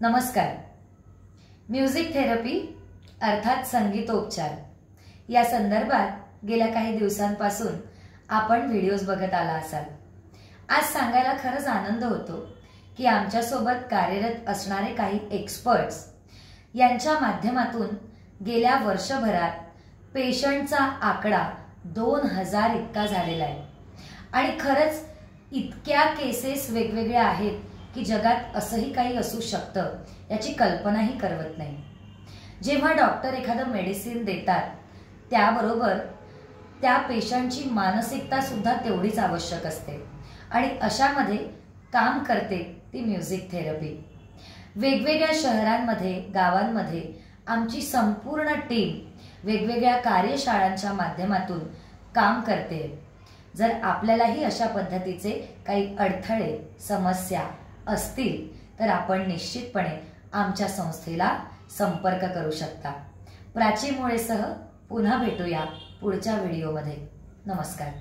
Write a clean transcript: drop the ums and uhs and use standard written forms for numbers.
नमस्कार। Music therapy अर्थात संगीतोपचार या संदर्भात गेल्या काही दिवसांपासून आपण व्हिडिओज बघत आला असाल। आज सांगायला खरंच आनंद होतो की आमच्या सोबत कार्यरत असणारे काही एक्सपर्ट्स यांच्या माध्यमातून गेल्या वर्षभरात पेशंटचा आकडा 2000 इतका झालेला आहे आणि खरंच इतक्या केसेस वेगवेगळ्या आहेत की जगात असंही काही असू शकतं याची कल्पनाही करवत नाही। जेव्हा डॉक्टर एखादं मेडिसिन देतात त्याबरोबर त्या पेशंटची मानसिकता सुद्धा तेवढीच आवश्यक असते आणि अशामध्ये काम करते ती म्युझिक थेरपी। वेगवेगळ्या शहरांमध्ये गावांमध्ये आमची संपूर्ण टीम वेगवेगळ्या कार्यशाळांच्या माध्यमातून काम करते। जर आपल्यालाही अशा पद्धतीचे काही अडथळे समस्या असतील तर आपण निश्चितपणे आमच्या संस्थेला संपर्क करू शकता। प्राची मुळेसह पुन्हा भेटूया पुढच्या व्हिडिओमध्ये। नमस्कार।